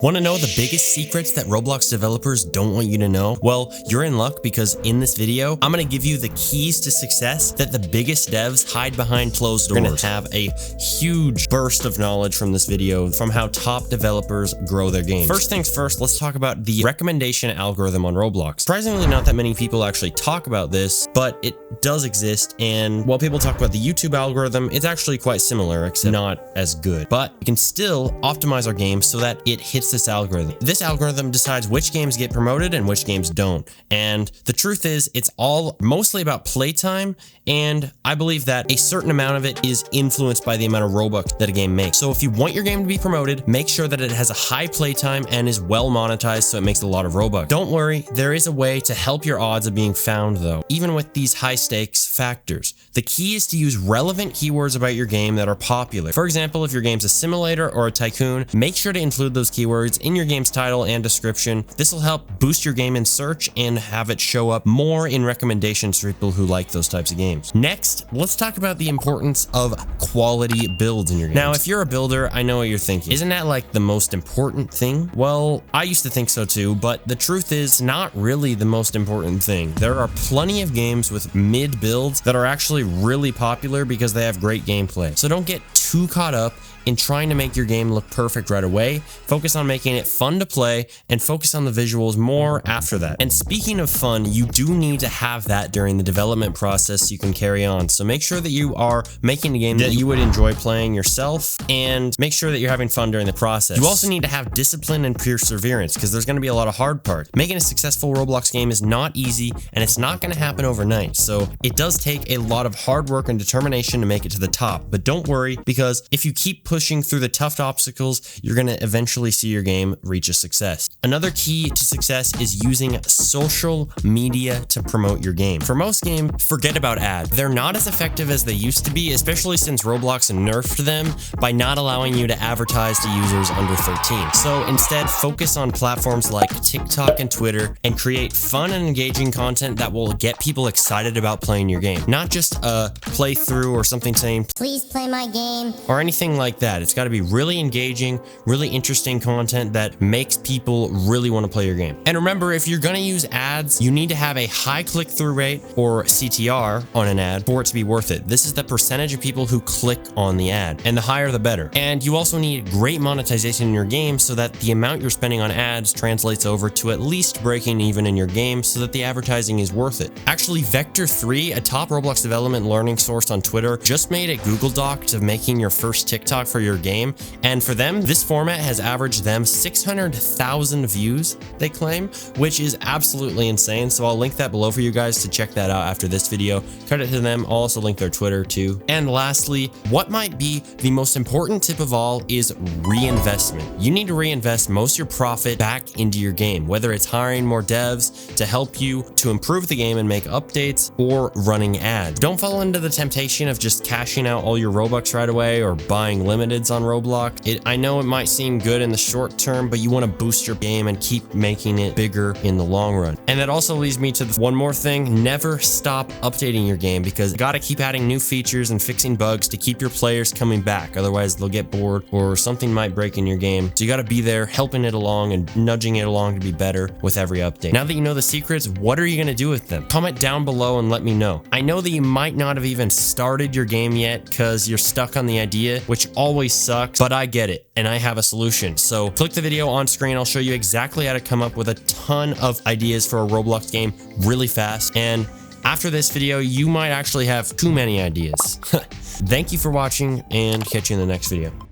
Want to know the biggest secrets that Roblox developers don't want you to know? Well, you're in luck because in this video, I'm going to give you the keys to success that the biggest devs hide behind closed doors. We're going to have a huge burst of knowledge from this video from how top developers grow their games. First things first, let's talk about the recommendation algorithm on Roblox. Surprisingly, not that many people actually talk about this, but it does exist. And while people talk about the YouTube algorithm, it's actually quite similar, except not as good. But we can still optimize our game so that it hits this algorithm. This algorithm decides which games get promoted and which games don't. And the truth is, it's all mostly about playtime, and I believe that a certain amount of it is influenced by the amount of Robux that a game makes. So if you want your game to be promoted, make sure that it has a high playtime and is well monetized so it makes a lot of Robux. Don't worry, there is a way to help your odds of being found though, even with these high stakes factors. The key is to use relevant keywords about your game that are popular. For example, if your game's a simulator or a tycoon, make sure to include those keywords in your game's title and description. This will help boost your game in search and have it show up more in recommendations for people who like those types of games. Next, let's talk about the importance of quality builds in your game. Now, if you're a builder, I know what you're thinking. Isn't that like the most important thing? Well, I used to think so too, but the truth is not really the most important thing. There are plenty of games with mid builds that are actually really popular because they have great gameplay. So don't get too caught up in trying to make your game look perfect right away. Focus on making it fun to play and focus on the visuals more after that. And speaking of fun, you do need to have that during the development process so you can carry on. So make sure that you are making a game that you would enjoy playing yourself and make sure that you're having fun during the process. You also need to have discipline and perseverance because there's going to be a lot of hard parts. Making a successful Roblox game is not easy and it's not going to happen overnight. So it does take a lot of hard work and determination to make it to the top. But don't worry, because if you keep pushing through the tough obstacles, you're going to eventually see your game reach a success. Another key to success is using social media to promote your game. For most games, forget about ads. They're not as effective as they used to be, especially since Roblox nerfed them by not allowing you to advertise to users under 13. So instead, focus on platforms like TikTok and Twitter and create fun and engaging content that will get people excited about playing your game. Not just a playthrough or something saying, "Please play my game," or anything like that. It's got to be really engaging, really interesting content that makes people really want to play your game. And remember, if you're going to use ads, you need to have a high click-through rate, or CTR, on an ad for it to be worth it. This is the percentage of people who click on the ad, and the higher the better. And you also need great monetization in your game so that the amount you're spending on ads translates over to at least breaking even in your game so that the advertising is worth it. Actually, Vector3, a top Roblox development learning source on Twitter, just made a Google Doc of making your first TikTok for your game, and for them, this format has averaged them 600,000 views, they claim, which is absolutely insane. So I'll link that below for you guys to check that out after this video. Credit to them. I'll also link their Twitter too. And lastly, what might be the most important tip of all is reinvestment. You need to reinvest most of your profit back into your game, whether it's hiring more devs to help you to improve the game and make updates, or running ads. Don't fall into the temptation of just cashing out all your Robux right away or buying limiteds on Roblox. I know it might seem good in the short term, but you want to boost your game and keep making it bigger in the long run. And that also leads me to one more thing. Never stop updating your game, because you got to keep adding new features and fixing bugs to keep your players coming back. Otherwise, they'll get bored or something might break in your game. So you got to be there helping it along and nudging it along to be better with every update. Now that you know the secrets, what are you going to do with them? Comment down below and let me know. I know that you might not have even started your game yet because you're stuck on the idea, which always sucks, but I get it and I have a solution. So click the video on screen. I'll show you exactly how to come up with a ton of ideas for a Roblox game really fast. And after this video, you might actually have too many ideas. Thank you for watching, and catch you in the next video.